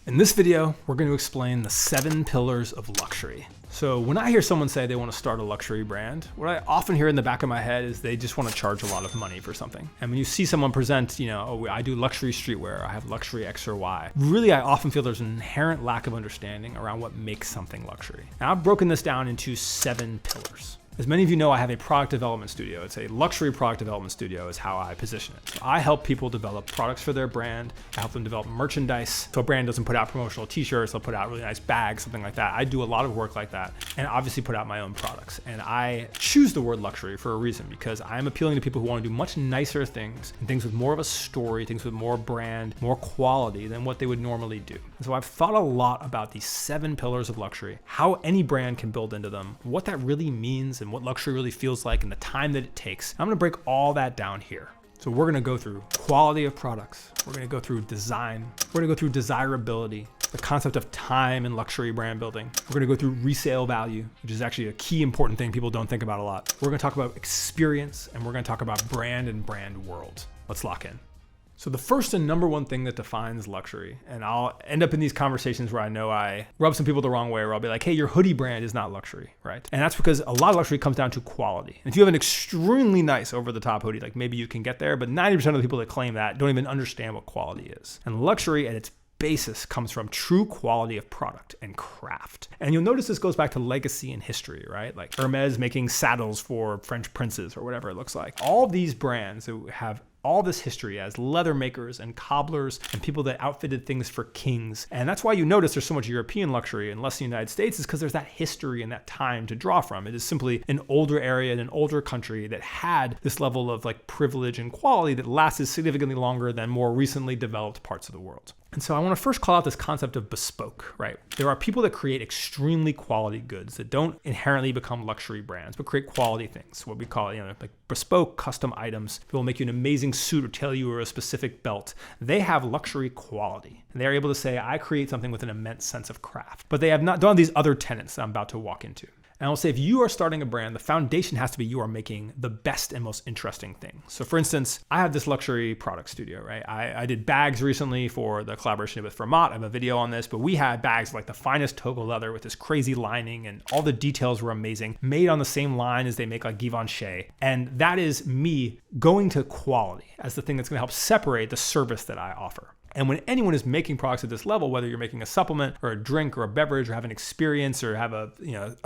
In this video, we're going to explain the 7 pillars of luxury. So when I hear someone say they want to start a luxury brand, what I often hear in the back of my head is they just want to charge a lot of money for something. And when you see someone present, oh, I do luxury streetwear, I have luxury X or Y, really I often feel there's an inherent lack of understanding around what makes something luxury. Now I've broken this down into 7 pillars. As many of you know, I have a product development studio. It's a luxury product development studio is how I position it. So I help people develop products for their brand. I help them develop merchandise. So a brand doesn't put out promotional t-shirts, they'll put out really nice bags, something like that. I do a lot of work like that and obviously put out my own products. And I choose the word luxury for a reason because I'm appealing to people who want to do much nicer things and things with more of a story, things with more brand, more quality than what they would normally do. And so I've thought a lot about these 7 pillars of luxury, how any brand can build into them, what that really means and what luxury really feels like and the time that it takes. I'm gonna break all that down here. So we're gonna go through quality of products. We're gonna go through design. We're gonna go through desirability, the concept of time in luxury brand building. We're gonna go through resale value, which is actually a key important thing people don't think about a lot. We're gonna talk about experience, and we're gonna talk about brand and brand world. Let's lock in. So the first and number one thing that defines luxury, and I'll end up in these conversations where I know I rub some people the wrong way, where I'll be like, hey, your hoodie brand is not luxury, right? And that's because a lot of luxury comes down to quality. And if you have an extremely nice over-the-top hoodie, like maybe you can get there, but 90% of the people that claim that don't even understand what quality is. And luxury at its basis comes from true quality of product and craft. And you'll notice this goes back to legacy and history, right? Like Hermes making saddles for French princes or whatever it looks like. All these brands that have all this history as leather makers and cobblers and people that outfitted things for kings. And that's why you notice there's so much European luxury and less in the United States, is because there's that history and that time to draw from. It is simply an older area in an older country that had this level of like privilege and quality that lasted significantly longer than more recently developed parts of the world. And so I want to first call out this concept of bespoke, right? There are people that create extremely quality goods that don't inherently become luxury brands, but create quality things, what we call, like bespoke custom items. People make you an amazing suit or tell you a specific belt. They have luxury quality. And they're able to say, I create something with an immense sense of craft. But they don't have these other tenets that I'm about to walk into. And I'll say, if you are starting a brand, the foundation has to be you are making the best and most interesting thing. So for instance, I have this luxury product studio, right? I did bags recently for the collaboration with Vermont. I have a video on this, but we had bags like the finest Togo leather with this crazy lining and all the details were amazing, made on the same line as they make like Givenchy. And that is me going to quality as the thing that's gonna help separate the service that I offer. And when anyone is making products at this level, whether you're making a supplement or a drink or a beverage or have an experience or have a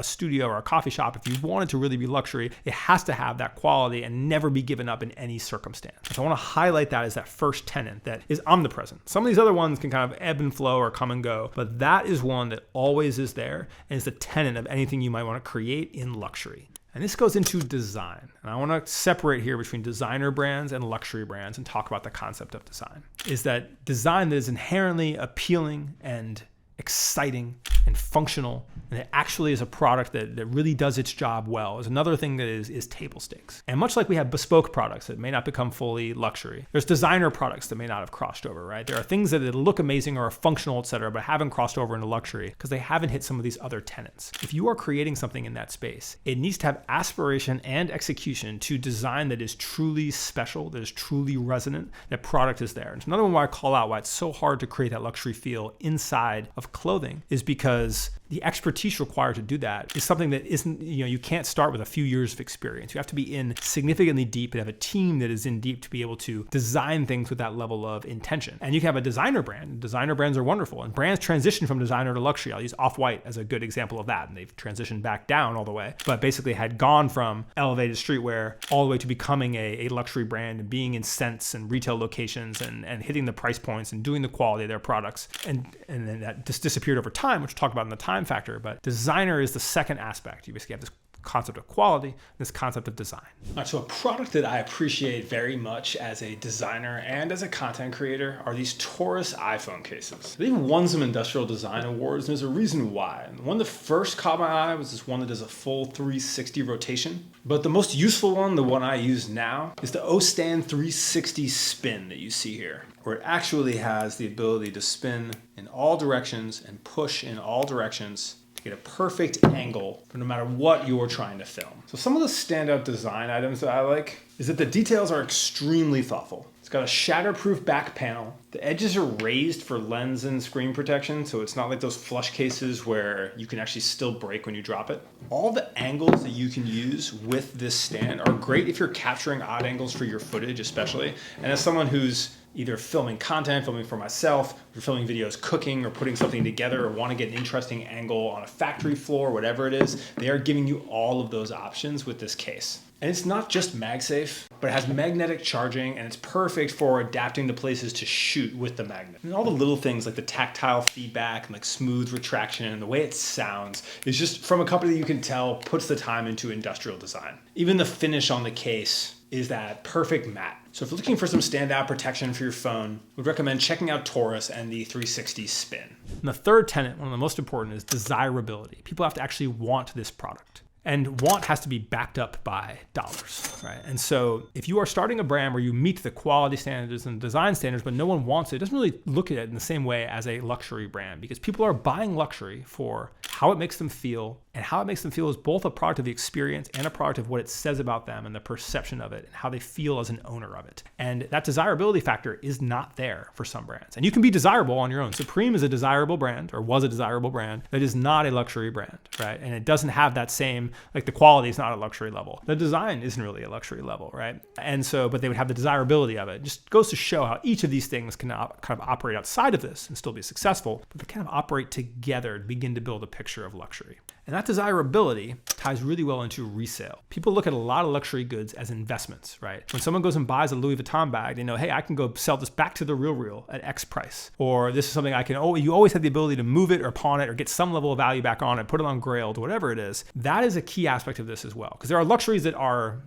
studio or a coffee shop, if you want it to really be luxury, it has to have that quality and never be given up in any circumstance. So I want to highlight that as that first tenet that is omnipresent. Some of these other ones can kind of ebb and flow or come and go, but that is one that always is there and is the tenet of anything you might want to create in luxury. And this goes into design. And I want to separate here between designer brands and luxury brands and talk about the concept of design. Is that design that is inherently appealing and exciting and functional, and it actually is a product that really does its job well, is another thing that is table stakes. And much like we have bespoke products that may not become fully luxury, there's designer products that may not have crossed over, right? There are things that look amazing or are functional, etc., but haven't crossed over into luxury because they haven't hit some of these other tenets. If you are creating something in that space, it needs to have aspiration and execution to design that is truly special, that is truly resonant, that product is there. And it's another one why I call out why it's so hard to create that luxury feel inside of clothing, is because the expertise required to do that is something that isn't, you can't start with a few years of experience. You have to be in significantly deep and have a team that is in deep to be able to design things with that level of intention. And you can have a designer brand. Designer brands are wonderful, and brands transition from designer to luxury. I'll use Off-White as a good example of that. And they've transitioned back down all the way, but basically had gone from elevated streetwear all the way to becoming a luxury brand and being in scents and retail locations and hitting the price points and doing the quality of their products. And then that just disappeared over time, which we'll talk about in the time factor. But designer is the second aspect. You basically have this concept of quality, this concept of design. All right, so a product that I appreciate very much as a designer and as a content creator are these Taurus iPhone cases. They've won some industrial design awards, and there's a reason why. And the one that first caught my eye was this one that does a full 360 rotation. But the most useful one, the one I use now, is the O-Stand 360 spin that you see here, where it actually has the ability to spin in all directions and push in all directions You get a perfect angle for no matter what you're trying to film. So some of the standout design items that I like is that the details are extremely thoughtful. It's got a shatterproof back panel. The edges are raised for lens and screen protection, so it's not like those flush cases where you can actually still break when you drop it. All the angles that you can use with this stand are great if you're capturing odd angles for your footage especially. And as someone who's either filming content, filming for myself, or filming videos cooking or putting something together or want to get an interesting angle on a factory floor, whatever it is, they are giving you all of those options with this case. And it's not just MagSafe, but it has magnetic charging and it's perfect for adapting to places to shoot with the magnet. And all the little things like the tactile feedback and like smooth retraction and the way it sounds is just from a company that you can tell puts the time into industrial design. Even the finish on the case is that perfect matte. So if you're looking for some standout protection for your phone, we'd recommend checking out Taurus and the 360 Spin. And the third tenet, one of the most important, is desirability. People have to actually want this product. And want has to be backed up by dollars, right? And so if you are starting a brand where you meet the quality standards and design standards, but no one wants it, doesn't really look at it in the same way as a luxury brand, because people are buying luxury for how it makes them feel, and how it makes them feel is both a product of the experience and a product of what it says about them and the perception of it and how they feel as an owner of it. And that desirability factor is not there for some brands. And you can be desirable on your own. Supreme is a desirable brand, or was a desirable brand, that is not a luxury brand, right? And it doesn't have that same, like the quality is not a luxury level. The design isn't really a luxury level, right? And so, but they would have the desirability of it. It just goes to show how each of these things can kind of operate outside of this and still be successful, but they kind of operate together to begin to build a picture of luxury. And that desirability ties really well into resale. People look at a lot of luxury goods as investments, right? When someone goes and buys a Louis Vuitton bag, they know, hey, I can go sell this back to the Real at X price. Or this is something I can, you always have the ability to move it or pawn it or get some level of value back on it, put it on Grailed, whatever it is. That is a key aspect of this as well. Because there are luxuries that are,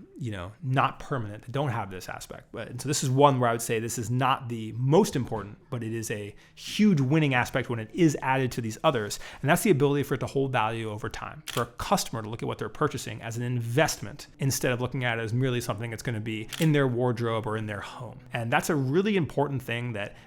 not permanent, that don't have this aspect. And so this is one where I would say this is not the most important, but it is a huge winning aspect when it is added to these others. And that's the ability for it to hold value over time, for a customer to look at what they're purchasing as an investment instead of looking at it as merely something that's going to be in their wardrobe or in their home. And that's a really important thing that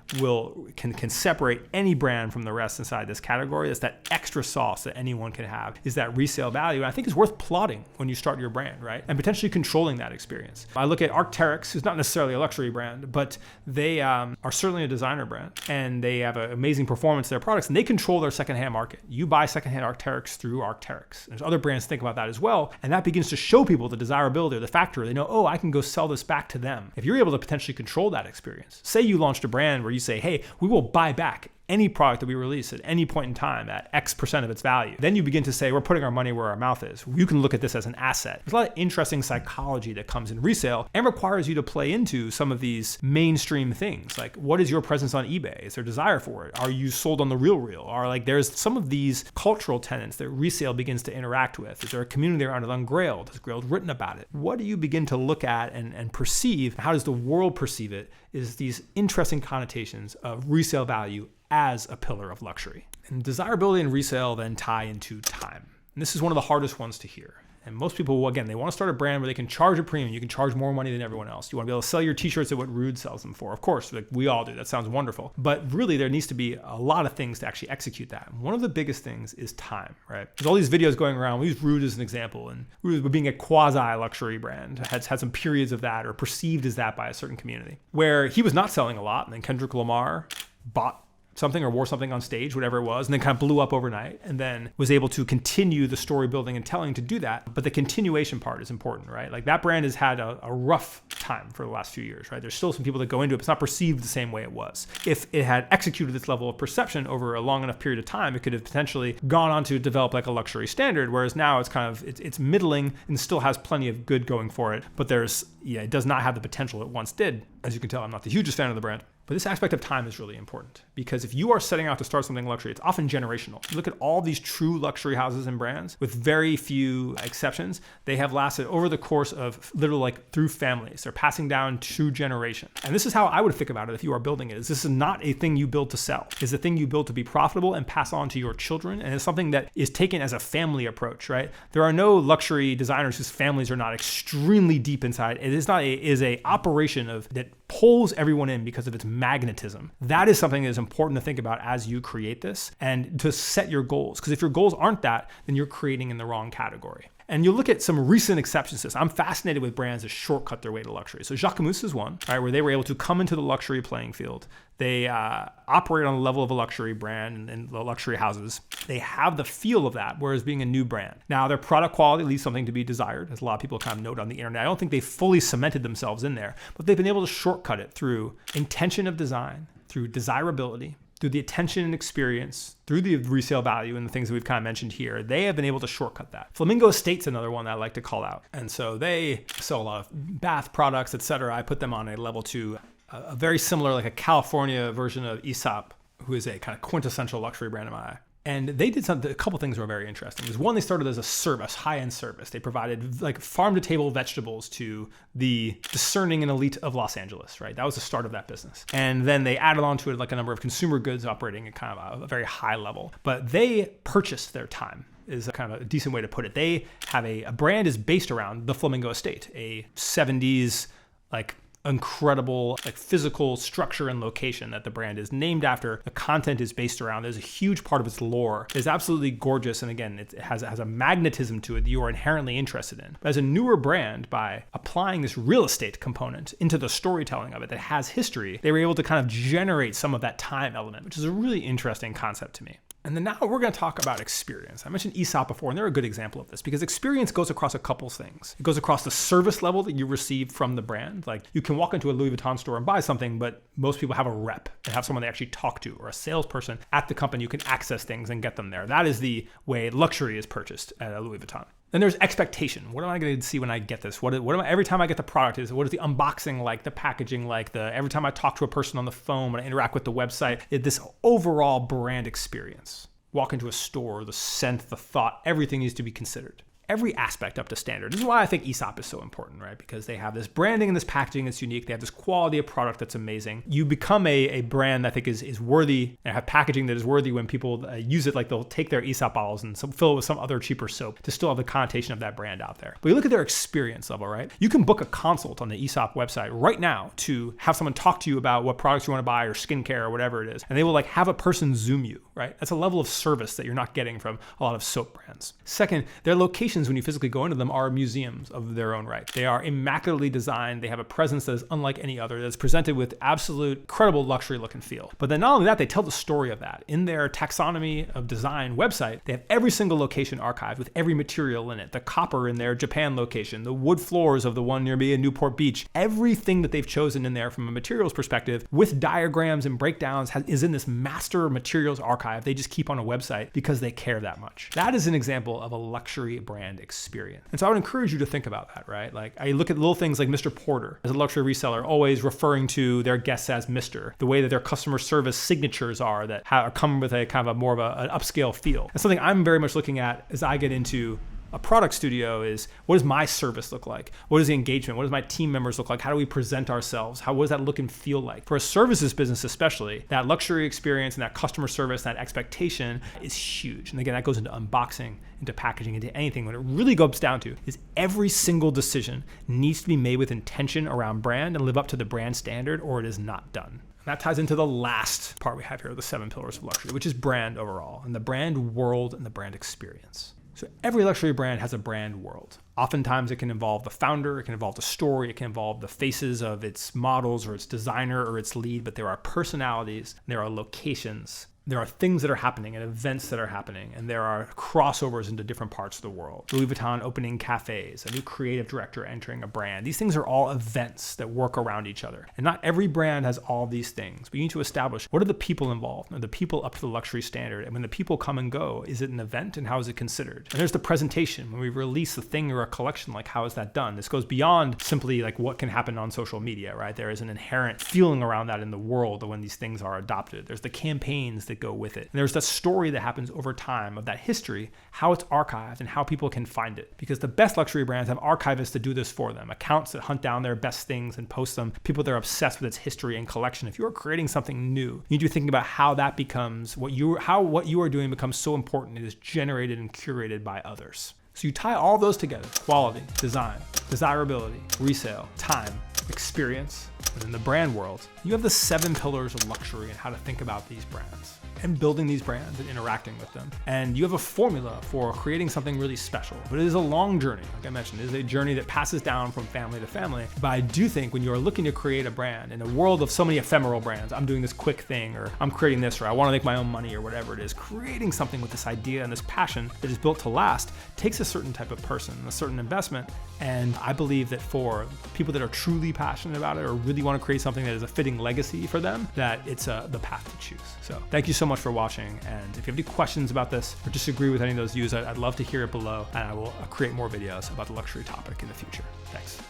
can separate any brand from the rest inside this category. That's that extra sauce that anyone can have, is that resale value. And I think it's worth plotting when you start your brand, right? And potentially controlling that experience. I look at Arc'teryx, who's not necessarily a luxury brand, but they are certainly a designer brand, and they have an amazing performance to their products, and they control their secondhand market. You buy secondhand Arc'teryx through Arc'teryx. There's other brands think about that as well, and that begins to show people the desirability or the factor. They know, I can go sell this back to them. If you're able to potentially control that experience, say you launched a brand where you say, hey, we will buy back any product that we release at any point in time at X% of its value. Then you begin to say, we're putting our money where our mouth is. You can look at this as an asset. There's a lot of interesting psychology that comes in resale and requires you to play into some of these mainstream things. Like, what is your presence on eBay? Is there desire for it? Are you sold on the Real? Or there's some of these cultural tenets that resale begins to interact with. Is there a community around it on Grailed? Has Grailed written about it? What do you begin to look at and perceive? How does the world perceive it? Is these interesting connotations of resale value as a pillar of luxury. And desirability and resale then tie into time. And this is one of the hardest ones to hear. And most people, again, they want to start a brand where they can charge a premium. You can charge more money than everyone else. You want to be able to sell your t-shirts at what Rude sells them for. Of course, like we all do. That sounds wonderful. But really, there needs to be a lot of things to actually execute that. One of the biggest things is time, right? There's all these videos going around. We use Rude as an example. And Rude, being a quasi-luxury brand, has had some periods of that or perceived as that by a certain community, where he was not selling a lot. And then Kendrick Lamar bought something or wore something on stage, whatever it was, and then kind of blew up overnight, and then was able to continue the story building and telling to do that. But the continuation part is important, right? Like that brand has had a rough time for the last few years, right? There's still some people that go into it, but it's not perceived the same way it was. If it had executed this level of perception over a long enough period of time, it could have potentially gone on to develop like a luxury standard, whereas now it's kind of, it's middling and still has plenty of good going for it, but it does not have the potential it once did. As you can tell, I'm not the hugest fan of the brand. But this aspect of time is really important, because if you are setting out to start something luxury, it's often generational. You look at all these true luxury houses and brands, with very few exceptions, they have lasted over the course of literally through families. They're passing down 2 generations. And this is how I would think about it if you are building it. This is not a thing you build to sell. It's a thing you build to be profitable and pass on to your children. And it's something that is taken as a family approach, right? There are no luxury designers whose families are not extremely deep inside. It is not is a operation that pulls everyone in because of its magnetism. That is something that is important to think about as you create this and to set your goals. Because if your goals aren't that, then you're creating in the wrong category. And you look at some recent exceptions to this. I'm fascinated with brands that shortcut their way to luxury. So Jacquemus is one, right, where they were able to come into the luxury playing field. They operate on the level of a luxury brand and the luxury houses. They have the feel of that, whereas being a new brand. Now, their product quality leaves something to be desired, as a lot of people kind of note on the internet. I don't think they fully cemented themselves in there, but they've been able to shortcut it through intention of design, through desirability, through the attention and experience, through the resale value and the things that we've kind of mentioned here. They have been able to shortcut that. Flamingo Estate's another one that I like to call out. And so they sell a lot of bath products, etc. I put them on a level 2, a very similar, like a California version of Aesop, who is a kind of quintessential luxury brand in my eye. And they did something, a couple things were very interesting. There's one, they started as a service, high-end service. They provided like farm-to-table vegetables to the discerning and elite of Los Angeles, right? That was the start of that business. And then they added on to it like a number of consumer goods operating at kind of a very high level. But they purchased their time, is a kind of a decent way to put it. They have a brand is based around the Flamingo Estate, a 70s like incredible like physical structure and location that the brand is named after. The content is based around. There's a huge part of its lore. It's absolutely gorgeous. And again, it has a magnetism to it that you are inherently interested in. But as a newer brand, by applying this real estate component into the storytelling of it that has history, they were able to kind of generate some of that time element, which is a really interesting concept to me. And then now we're going to talk about experience. I mentioned Aesop before, and they're a good example of this because experience goes across a couple things. It goes across the service level that you receive from the brand. Like you can walk into a Louis Vuitton store and buy something, but most people have a rep and have someone they actually talk to or a salesperson at the company who can access things and get them there. That is the way luxury is purchased at a Louis Vuitton. Then there's expectation. What am I going to see when I get this? What am I, every time I get the product, what is the unboxing like, the packaging like, every time I talk to a person on the phone, when I interact with the website, this overall brand experience. Walk into a store, the scent, the thought, everything needs to be considered. Every aspect up to standard. This is why I think Aesop is so important, right? Because they have this branding and this packaging that's unique. They have this quality of product that's amazing. You become a brand that I think is worthy and have packaging that is worthy when people use it. Like they'll take their Aesop bottles and fill it with some other cheaper soap to still have the connotation of that brand out there. But you look at their experience level, right? You can book a consult on the Aesop website right now to have someone talk to you about what products you want to buy or skincare or whatever it is. And they will like have a person Zoom you, right? That's a level of service that you're not getting from a lot of soap brands. Second, their locations when you physically go into them are museums of their own right. They are immaculately designed. They have a presence that is unlike any other, that's presented with absolute incredible luxury look and feel. But then not only that, they tell the story of that. In their taxonomy of design website, they have every single location archived with every material in it. The copper in their Japan location, the wood floors of the one near me in Newport Beach, everything that they've chosen in there from a materials perspective with diagrams and breakdowns is in this master materials archive. They just keep on a website because they care that much. That is an example of a luxury brand experience. And so I would encourage you to think about that, right? Like I look at little things like Mr. Porter as a luxury reseller, always referring to their guests as Mr. The way that their customer service signatures are that come with a kind of a more of an upscale feel. And something I'm very much looking at as I get into a product studio is, what does my service look like? What is the engagement? What does my team members look like? How do we present ourselves? What does that look and feel like? For a services business especially, that luxury experience and that customer service, that expectation is huge. And again, that goes into unboxing, into packaging, into anything. What it really goes down to is every single decision needs to be made with intention around brand and live up to the brand standard, or it is not done. And that ties into the last part we have here, the 7 pillars of luxury, which is brand overall, and the brand world and the brand experience. So every luxury brand has a brand world. Oftentimes it can involve the founder, it can involve the story, it can involve the faces of its models or its designer or its lead, but there are personalities, there are locations, there are things that are happening and events that are happening, and there are crossovers into different parts of the world. Louis Vuitton opening cafes, a new creative director entering a brand. These things are all events that work around each other. And not every brand has all these things, but you need to establish what are the people involved? Are the people up to the luxury standard? And when the people come and go, is it an event and how is it considered? And there's the presentation. When we release a thing or a collection, like how is that done? This goes beyond simply like what can happen on social media, right? There is an inherent feeling around that in the world when these things are adopted. There's the campaigns that go with it. And there's that story that happens over time of that history, how it's archived and how people can find it. Because the best luxury brands have archivists to do this for them, accounts that hunt down their best things and post them, people that are obsessed with its history and collection. If you are creating something new, you need to be thinking about how that becomes what you are doing becomes so important. It is generated and curated by others. So you tie all those together: quality, design, desirability, resale, time, experience. But in the brand world, you have the 7 pillars of luxury and how to think about these brands and building these brands and interacting with them. And you have a formula for creating something really special. But it is a long journey. Like I mentioned, it is a journey that passes down from family to family. But I do think when you are looking to create a brand in a world of so many ephemeral brands, I'm doing this quick thing, or I'm creating this, or I want to make my own money, or whatever it is, creating something with this idea and this passion that is built to last takes a certain type of person, a certain investment. And I believe that for people that are truly passionate about it or really want to create something that is a fitting legacy for them, that it's the path to choose. So thank you so much for watching. And if you have any questions about this or disagree with any of those views, I'd love to hear it below, and I will create more videos about the luxury topic in the future. Thanks.